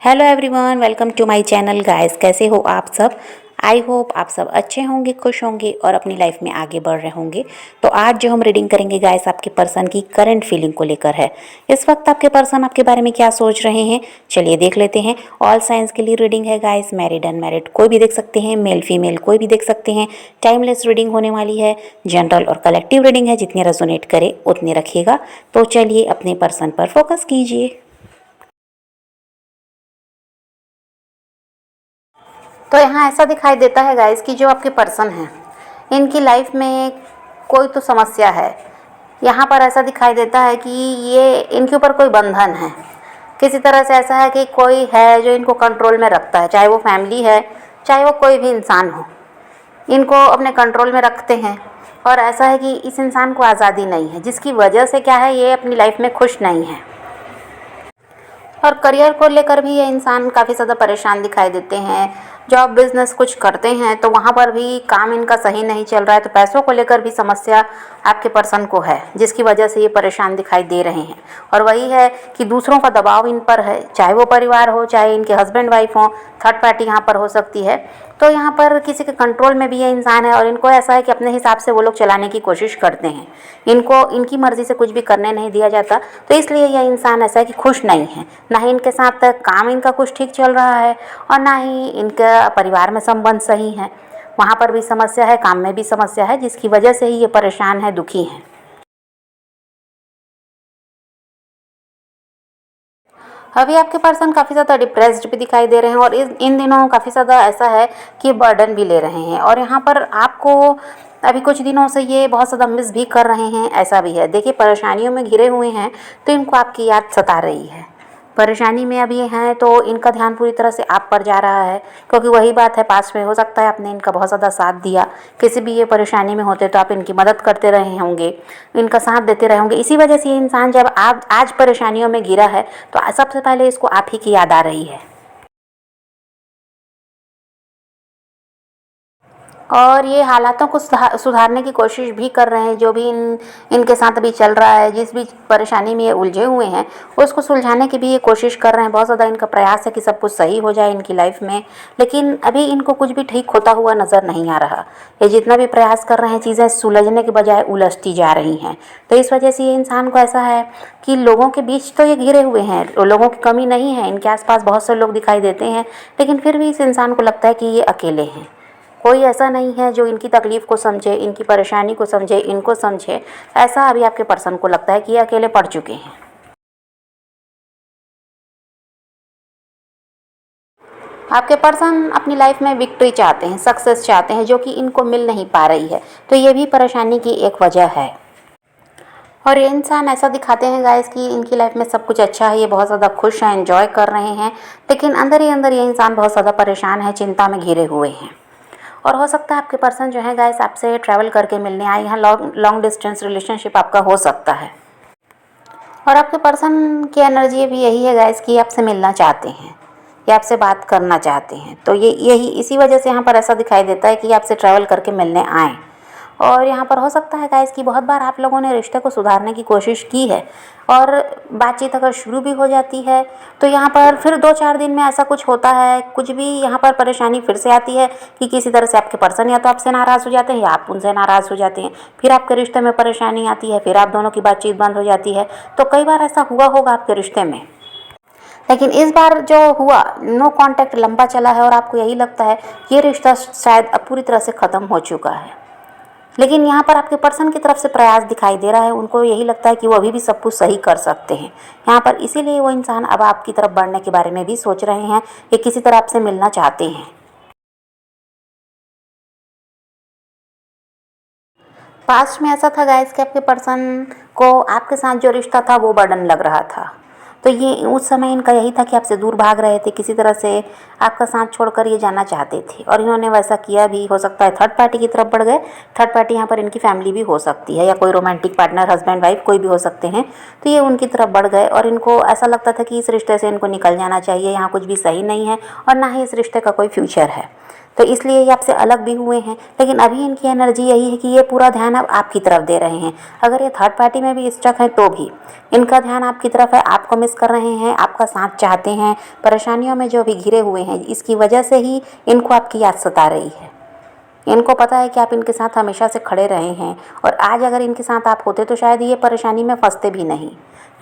Hello everyone, welcome to my channel guys. कैसे हो आप सब? आई होप आप सब अच्छे होंगे, खुश होंगे और अपनी लाइफ में आगे बढ़ रहे होंगे। तो आज जो हम रीडिंग करेंगे गाइस, आपके पर्सन की करंट फीलिंग को लेकर है। इस वक्त आपके पर्सन आपके बारे में क्या सोच रहे हैं, चलिए देख लेते हैं। ऑल साइंस के लिए रीडिंग है गाइस, मैरिड अनमैरिड कोई भी देख सकते हैं, मेल फीमेल कोई भी देख सकते हैं। टाइमलेस रीडिंग होने वाली है, जनरल और कलेक्टिव रीडिंग है, जितने रेजोनेट करे उतने रखिएगा। तो चलिए अपने पर्सन पर फोकस कीजिए। तो यहाँ ऐसा दिखाई देता है गाइस कि जो आपके पर्सन हैं, इनकी लाइफ में कोई तो समस्या है। यहाँ पर ऐसा दिखाई देता है कि ये इनके ऊपर कोई बंधन है। किसी तरह से ऐसा है कि कोई है जो इनको कंट्रोल में रखता है, चाहे वो फैमिली है, चाहे वो कोई भी इंसान हो, इनको अपने कंट्रोल में रखते हैं। और ऐसा है कि इस इंसान को आज़ादी नहीं है, जिसकी वजह से क्या है, ये अपनी लाइफ में खुश नहीं है। और करियर को लेकर भी ये इंसान काफ़ी ज़्यादा परेशान दिखाई देते हैं। जॉब बिजनेस कुछ करते हैं तो वहाँ पर भी काम इनका सही नहीं चल रहा है। तो पैसों को लेकर भी समस्या आपके पर्सन को है, जिसकी वजह से ये परेशान दिखाई दे रहे हैं। और वही है कि दूसरों का दबाव इन पर है, चाहे वो परिवार हो, चाहे इनके हस्बैंड वाइफ हो, थर्ड पार्टी यहाँ पर हो सकती है। तो यहाँ पर किसी के कंट्रोल में भी ये इंसान है और इनको ऐसा है कि अपने हिसाब से वो लोग चलाने की कोशिश करते हैं। इनको इनकी मर्ज़ी से कुछ भी करने नहीं दिया जाता। तो इसलिए यह इंसान ऐसा है कि खुश नहीं है। ना ही इनके साथ काम इनका कुछ ठीक चल रहा है और ना ही इनका परिवार में संबंध सही है। वहाँ पर भी समस्या है, काम में भी समस्या है, जिसकी वजह से ही ये परेशान है, दुखी हैं। अभी आपके पर्सन काफ़ी ज़्यादा डिप्रेस्ड भी दिखाई दे रहे हैं और इन दिनों काफ़ी ज़्यादा ऐसा है कि बर्डन भी ले रहे हैं। और यहाँ पर आपको अभी कुछ दिनों से ये बहुत ज़्यादा मिस भी कर रहे हैं, ऐसा भी है। देखिए, परेशानियों में घिरे हुए हैं तो इनको आपकी याद सता रही है। परेशानी में अभी हैं तो इनका ध्यान पूरी तरह से आप पर जा रहा है, क्योंकि वही बात है, पास में हो सकता है आपने इनका बहुत ज़्यादा साथ दिया, किसी भी ये परेशानी में होते तो आप इनकी मदद करते रहे होंगे, इनका साथ देते रहे होंगे। इसी वजह से ये इंसान जब आप आज परेशानियों में घिरा है तो सबसे पहले इसको आप ही की याद आ रही है। और ये हालातों को सुधारने की कोशिश भी कर रहे हैं। जो भी इनके साथ अभी चल रहा है, जिस भी परेशानी में ये उलझे हुए हैं, उसको सुलझाने की भी ये कोशिश कर रहे हैं। बहुत ज़्यादा इनका प्रयास है कि सब कुछ सही हो जाए इनकी लाइफ में, लेकिन अभी इनको कुछ भी ठीक होता हुआ नज़र नहीं आ रहा। ये जितना भी प्रयास कर रहे हैं, चीज़ें सुलझने के बजाय उलझती जा रही हैं। तो इस वजह से ये इंसान को ऐसा है कि लोगों के बीच तो ये घिरे हुए हैं, लोगों की कमी नहीं है, इनके आसपास बहुत से लोग दिखाई देते हैं, लेकिन फिर भी इस इंसान को लगता है कि ये अकेले हैं। कोई ऐसा नहीं है जो इनकी तकलीफ़ को समझे, इनकी परेशानी को समझे, इनको समझे। ऐसा अभी आपके पर्सन को लगता है कि ये अकेले पड़ चुके हैं। आपके पर्सन अपनी लाइफ में विक्ट्री चाहते हैं, सक्सेस चाहते हैं, जो कि इनको मिल नहीं पा रही है। तो ये भी परेशानी की एक वजह है। और ये इंसान ऐसा दिखाते हैं गाइस कि इनकी लाइफ में सब कुछ अच्छा है, ये बहुत ज़्यादा खुश हैं, एंजॉय कर रहे हैं, लेकिन अंदर ही अंदर ये इंसान बहुत ज़्यादा परेशान है, चिंता में घिरे हुए हैं। और हो सकता है आपके पर्सन जो है गाइस आपसे ट्रैवल करके मिलने आए हैं। लॉन्ग डिस्टेंस रिलेशनशिप आपका हो सकता है। और आपके पर्सन की एनर्जी भी यही है गाइस कि आपसे मिलना चाहते हैं या आपसे बात करना चाहते हैं। तो ये यही इसी वजह से यहाँ पर ऐसा दिखाई देता है कि आपसे ट्रैवल करके मिलने आएँ। और यहाँ पर हो सकता है गाइस कि बहुत बार आप लोगों ने रिश्ते को सुधारने की कोशिश की है और बातचीत अगर शुरू भी हो जाती है तो यहाँ पर फिर 2-4 दिन में ऐसा कुछ होता है, कुछ भी यहाँ पर परेशानी फिर से आती है कि किसी तरह से आपके पर्सन या तो आपसे नाराज़ हो जाते हैं या आप उनसे नाराज़ हो जाते हैं। फिर आपके रिश्ते में परेशानी आती है, फिर आप दोनों की बातचीत बंद हो जाती है। तो कई बार ऐसा हुआ होगा आपके रिश्ते में, लेकिन इस बार जो हुआ, नो कांटेक्ट लंबा चला है और आपको यही लगता है कि ये रिश्ता शायद अब पूरी तरह से ख़त्म हो चुका है। लेकिन यहाँ पर आपके पर्सन की तरफ से प्रयास दिखाई दे रहा है, उनको यही लगता है कि वो अभी भी सब कुछ सही कर सकते हैं यहाँ पर। इसीलिए वो इंसान अब आपकी तरफ बढ़ने के बारे में भी सोच रहे हैं, ये किसी तरह आपसे मिलना चाहते हैं। पास्ट में ऐसा था गाइस कि आपके पर्सन को आपके साथ जो रिश्ता था वो बर्डन लग रहा था। तो ये उस समय इनका यही था कि आपसे दूर भाग रहे थे, किसी तरह से आपका साथ छोड़कर ये जाना चाहते थे और इन्होंने वैसा किया भी। हो सकता है थर्ड पार्टी की तरफ बढ़ गए। थर्ड पार्टी यहाँ पर इनकी फैमिली भी हो सकती है या कोई रोमांटिक पार्टनर, हस्बैंड वाइफ कोई भी हो सकते हैं। तो ये उनकी तरफ बढ़ गए और इनको ऐसा लगता था कि इस रिश्ते से इनको निकल जाना चाहिए, यहाँ कुछ भी सही नहीं है और ना ही इस रिश्ते का कोई फ्यूचर है। तो इसलिए ये आपसे अलग भी हुए हैं। लेकिन अभी इनकी एनर्जी यही है कि ये पूरा ध्यान अब आपकी तरफ दे रहे हैं। अगर ये थर्ड पार्टी में भी स्टक है तो भी इनका ध्यान आपकी तरफ है, आपको मिस कर रहे हैं, आपका साथ चाहते हैं। परेशानियों में जो भी घिरे हुए हैं, इसकी वजह से ही इनको आपकी याद सता रही है। इनको पता है कि आप इनके साथ हमेशा से खड़े रहे हैं, और आज अगर इनके साथ आप होते तो शायद ये परेशानी में फंसते भी नहीं,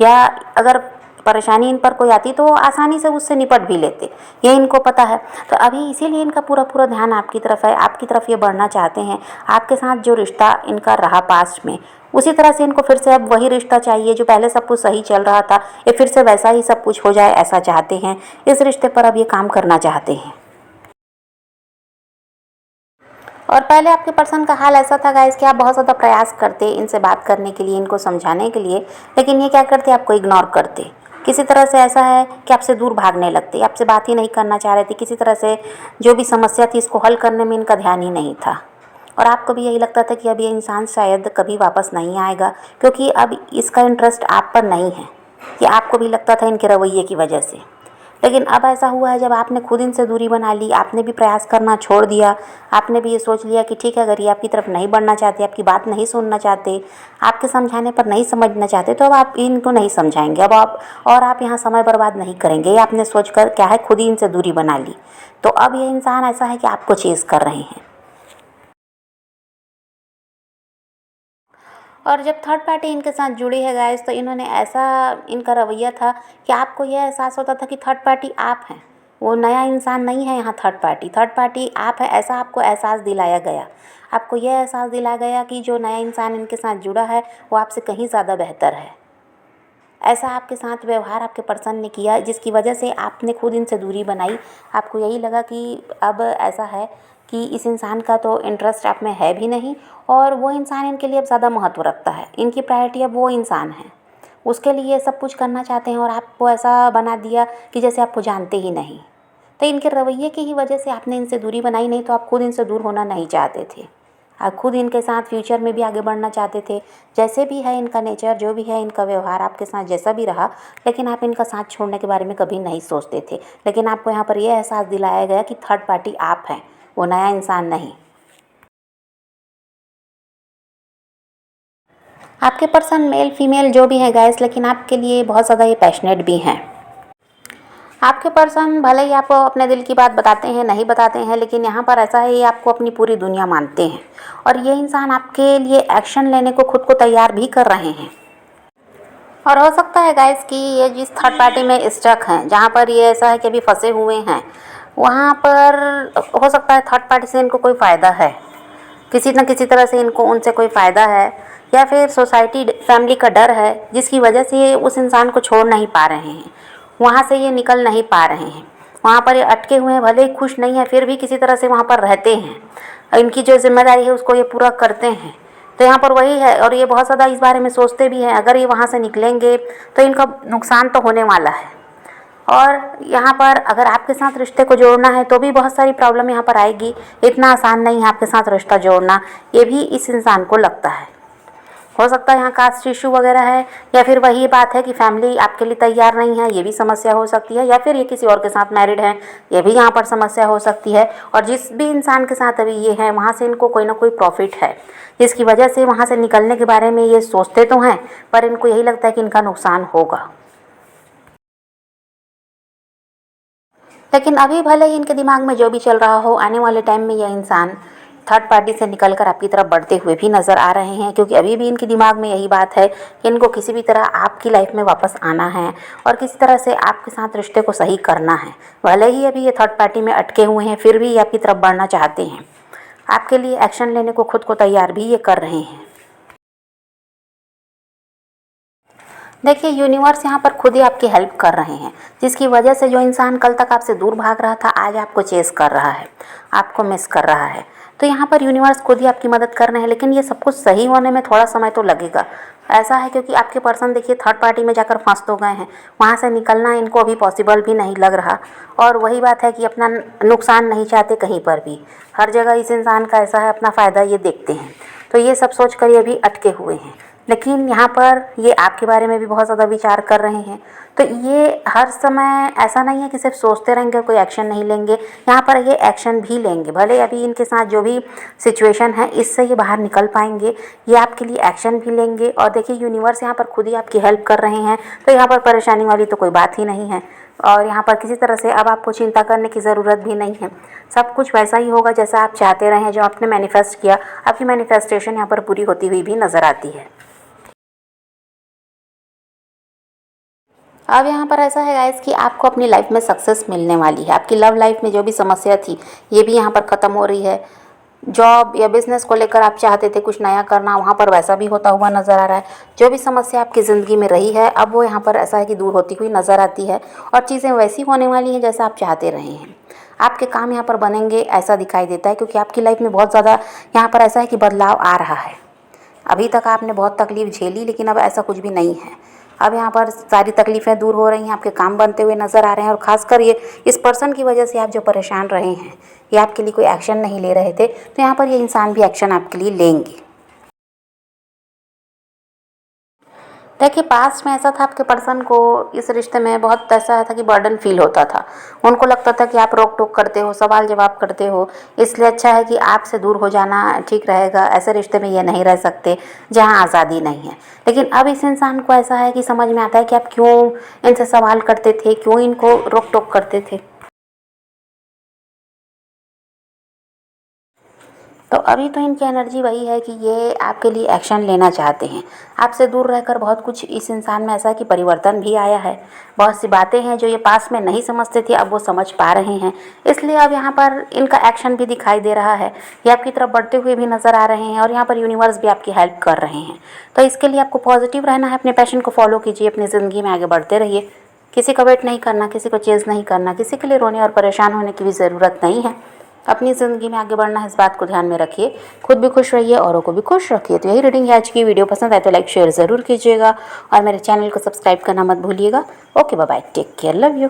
या अगर परेशानी इन पर कोई आती तो वो आसानी से उससे निपट भी लेते, ये इनको पता है। तो अभी इसीलिए इनका पूरा पूरा ध्यान आपकी तरफ है, आपकी तरफ ये बढ़ना चाहते हैं। आपके साथ जो रिश्ता इनका रहा पास्ट में, उसी तरह से इनको फिर से अब वही रिश्ता चाहिए। जो पहले सब कुछ सही चल रहा था, ये फिर से वैसा ही सब कुछ हो जाए, ऐसा चाहते हैं। इस रिश्ते पर अब ये काम करना चाहते हैं। और पहले आपके पर्सन का हाल ऐसा था गाइस कि आप बहुत ज़्यादा प्रयास करते इनसे बात करने के लिए, इनको समझाने के लिए, लेकिन ये क्या करते, आपको इग्नोर करते। किसी तरह से ऐसा है कि आपसे दूर भागने लगते, आपसे बात ही नहीं करना चाह रहे थे। किसी तरह से जो भी समस्या थी इसको हल करने में इनका ध्यान ही नहीं था। और आपको भी यही लगता था कि अब ये इंसान शायद कभी वापस नहीं आएगा, क्योंकि अब इसका इंटरेस्ट आप पर नहीं है। ये आपको भी लगता था इनके रवैये की वजह से। लेकिन अब ऐसा हुआ है जब आपने खुद इनसे दूरी बना ली, आपने भी प्रयास करना छोड़ दिया, आपने भी ये सोच लिया कि ठीक है, अगर ये आपकी तरफ नहीं बढ़ना चाहते, आपकी बात नहीं सुनना चाहते, आपके समझाने पर नहीं समझना चाहते, तो अब आप इनको नहीं समझाएंगे अब आप, और आप यहाँ समय बर्बाद नहीं करेंगे। ये आपने सोच कर क्या है, खुद ही इनसे दूरी बना ली। तो अब ये इंसान ऐसा है कि आपको चेज़ कर रहे हैं। और जब थर्ड पार्टी इनके साथ जुड़ी है गाइस, तो इन्होंने ऐसा, इनका रवैया था कि आपको यह एहसास होता था कि थर्ड पार्टी आप हैं, वो नया इंसान नहीं है। यहाँ थर्ड पार्टी आप है, ऐसा आपको एहसास दिलाया गया। आपको यह एहसास दिलाया गया कि जो नया इंसान इनके साथ जुड़ा है वो आपसे कहीं ज़्यादा बेहतर है। ऐसा आपके साथ व्यवहार आपके पर्सन ने किया, जिसकी वजह से आपने खुद इनसे दूरी बनाई। आपको यही लगा कि अब ऐसा है कि इस इंसान का तो इंटरेस्ट आप में है भी नहीं, और वो इंसान इनके लिए अब ज़्यादा महत्व रखता है। इनकी प्रायोरिटी अब वो इंसान है, उसके लिए सब कुछ करना चाहते हैं, और आपको ऐसा बना दिया कि जैसे आपको जानते ही नहीं। तो इनके रवैये की ही वजह से आपने इनसे दूरी बनाई, नहीं तो आप खुद इनसे दूर होना नहीं चाहते थे। आप खुद इनके साथ फ्यूचर में भी आगे बढ़ना चाहते थे। जैसे भी है इनका नेचर, जो भी है इनका व्यवहार आपके साथ जैसा भी रहा, लेकिन आप इनका साथ छोड़ने के बारे में कभी नहीं सोचते थे। लेकिन आपको यहाँ पर यह एहसास दिलाया गया कि थर्ड पार्टी आप हैं, वो नया इंसान नहीं। आपके पर्सन मेल फीमेल जो भी है गाइस, लेकिन आपके लिए बहुत ज़्यादा ये पैशनेट भी हैं। आपके पर्सन भले ही आपको अपने दिल की बात बताते हैं, नहीं बताते हैं, लेकिन यहाँ पर ऐसा है, ये आपको अपनी पूरी दुनिया मानते हैं। और ये इंसान आपके लिए एक्शन लेने को खुद को तैयार भी कर रहे हैं। और हो सकता है गाइस कि ये जिस थर्ड पार्टी में स्टक हैं, जहाँ पर ये ऐसा है कि अभी फंसे हुए हैं, वहाँ पर हो सकता है थर्ड पार्टी से इनको कोई फ़ायदा है, किसी न किसी तरह से इनको उनसे कोई फ़ायदा है, या फिर सोसाइटी फैमिली का डर है, जिसकी वजह से ये उस इंसान को छोड़ नहीं पा रहे हैं, वहाँ से ये निकल नहीं पा रहे हैं। वहाँ पर ये अटके हुए हैं, भले ही खुश नहीं है, फिर भी किसी तरह से वहाँ पर रहते हैं। इनकी जो जिम्मेदारी है उसको ये पूरा करते हैं। तो यहाँ पर वही है, और ये बहुत ज़्यादा इस बारे में सोचते भी हैं, अगर ये वहाँ से निकलेंगे तो इनका नुकसान तो होने वाला है। और यहाँ पर अगर आपके साथ रिश्ते को जोड़ना है तो भी बहुत सारी प्रॉब्लम यहाँ पर आएगी। इतना आसान नहीं है आपके साथ रिश्ता जोड़ना, ये भी इस इंसान को लगता है। हो सकता है यहाँ कास्ट इशू वगैरह है, या फिर वही बात है कि फैमिली आपके लिए तैयार नहीं है, ये भी समस्या हो सकती है, या फिर ये किसी और के साथ मैरिड है, ये भी यहाँ पर समस्या हो सकती है। और जिस भी इंसान के साथ अभी ये है, वहाँ से इनको कोई ना कोई प्रॉफिट है, जिसकी वजह से वहाँ से निकलने के बारे में ये सोचते तो हैं, पर इनको यही लगता है कि इनका नुकसान होगा। लेकिन अभी भले ही इनके दिमाग में जो भी चल रहा हो, आने वाले टाइम में यह इंसान थर्ड पार्टी से निकलकर आपकी तरफ बढ़ते हुए भी नज़र आ रहे हैं, क्योंकि अभी भी इनके दिमाग में यही बात है कि इनको किसी भी तरह आपकी लाइफ में वापस आना है, और किसी तरह से आपके साथ रिश्ते को सही करना है। भले ही अभी ये थर्ड पार्टी में अटके हुए हैं, फिर भी ये आपकी तरफ बढ़ना चाहते हैं। आपके लिए एक्शन लेने को खुद को तैयार भी ये कर रहे हैं। देखिए, यूनिवर्स यहाँ पर खुद ही आपकी हेल्प कर रहे हैं, जिसकी वजह से जो इंसान कल तक आपसे दूर भाग रहा था, आज आपको चेस कर रहा है, आपको मिस कर रहा है। तो यहाँ पर यूनिवर्स खुद ही आपकी मदद कर रहे हैं, लेकिन ये सब कुछ सही होने में थोड़ा समय तो लगेगा। ऐसा है क्योंकि आपके पर्सन देखिए थर्ड पार्टी में जाकर फंस तो गए हैं, वहाँ से निकलना इनको अभी पॉसिबल भी नहीं लग रहा। और वही बात है कि अपना नुकसान नहीं चाहते कहीं पर भी, हर जगह इस इंसान का ऐसा है, अपना फ़ायदा ये देखते हैं। तो ये सब सोच कर ये अभी अटके हुए हैं। लेकिन यहाँ पर ये आपके बारे में भी बहुत ज़्यादा विचार कर रहे हैं। तो ये हर समय ऐसा नहीं है कि सिर्फ सोचते रहेंगे और कोई एक्शन नहीं लेंगे, यहाँ पर ये एक्शन भी लेंगे। भले अभी इनके साथ जो भी सिचुएशन है इससे ये बाहर निकल पाएंगे, ये आपके लिए एक्शन भी लेंगे। और देखिए यूनिवर्स यहाँ पर खुद ही आपकी हेल्प कर रहे हैं, तो यहाँ पर परेशानी वाली तो कोई बात ही नहीं है। और यहाँ पर किसी तरह से अब आपको चिंता करने की ज़रूरत भी नहीं है। सब कुछ वैसा ही होगा जैसा आप चाहते रहे हैं, जो आपने मैनिफेस्ट किया। आपकी मैनिफेस्टेशन यहाँ पर पूरी होती हुई भी नज़र आती है। अब यहाँ पर ऐसा है गाइस कि आपको अपनी लाइफ में सक्सेस मिलने वाली है। आपकी लव लाइफ में जो भी समस्या थी ये भी यहाँ पर ख़त्म हो रही है। जॉब या बिज़नेस को लेकर आप चाहते थे कुछ नया करना, वहाँ पर वैसा भी होता हुआ नज़र आ रहा है। जो भी समस्या आपकी ज़िंदगी में रही है अब वो यहाँ पर ऐसा है कि दूर होती हुई नज़र आती है और चीज़ें वैसी होने वाली हैं जैसा आप चाहते रहे हैं। आपके काम यहाँ पर बनेंगे ऐसा दिखाई देता है, क्योंकि आपकी लाइफ में बहुत ज़्यादा यहाँ पर ऐसा है कि बदलाव आ रहा है। अभी तक आपने बहुत तकलीफ़ झेली, लेकिन अब ऐसा कुछ भी नहीं है। अब यहाँ पर सारी तकलीफ़ें दूर हो रही हैं, आपके काम बनते हुए नज़र आ रहे हैं। और ख़ासकर ये इस पर्सन की वजह से आप जो परेशान रहे हैं, ये आपके लिए कोई एक्शन नहीं ले रहे थे, तो यहाँ पर ये इंसान भी एक्शन आपके लिए लेंगे। देखिए पास्ट में ऐसा था, आपके पर्सन को इस रिश्ते में बहुत ऐसा था कि बर्डन फील होता था। उनको लगता था कि आप रोक टोक करते हो, सवाल जवाब करते हो, इसलिए अच्छा है कि आपसे दूर हो जाना ठीक रहेगा। ऐसे रिश्ते में ये नहीं रह सकते जहाँ आज़ादी नहीं है। लेकिन अब इस इंसान को ऐसा है कि समझ में आता है कि आप क्यों इनसे सवाल करते थे, क्यों इनको रोक टोक करते थे। तो अभी तो इनकी एनर्जी वही है कि ये आपके लिए एक्शन लेना चाहते हैं। आपसे दूर रहकर बहुत कुछ इस इंसान में ऐसा है कि परिवर्तन भी आया है। बहुत सी बातें हैं जो ये पास में नहीं समझते थे, अब वो समझ पा रहे हैं। इसलिए अब यहाँ पर इनका एक्शन भी दिखाई दे रहा है। ये आपकी तरफ बढ़ते हुए भी नज़र आ रहे हैं और यहाँ पर यूनिवर्स भी आपकी हेल्प कर रहे हैं। तो इसके लिए आपको पॉजिटिव रहना है, अपने पैशन को फॉलो कीजिए, अपनी ज़िंदगी में आगे बढ़ते रहिए। किसी का वेट नहीं करना, किसी को चेज़ नहीं करना, किसी के लिए रोने और परेशान होने की भी ज़रूरत नहीं है। अपनी ज़िंदगी में आगे बढ़ना है, इस बात को ध्यान में रखिए। खुद भी खुश रहिए, औरों को भी खुश रखिए। तो यही रीडिंग है आज की। वीडियो पसंद आए तो लाइक शेयर ज़रूर कीजिएगा और मेरे चैनल को सब्सक्राइब करना मत भूलिएगा। Okay bye bye, take care, love you.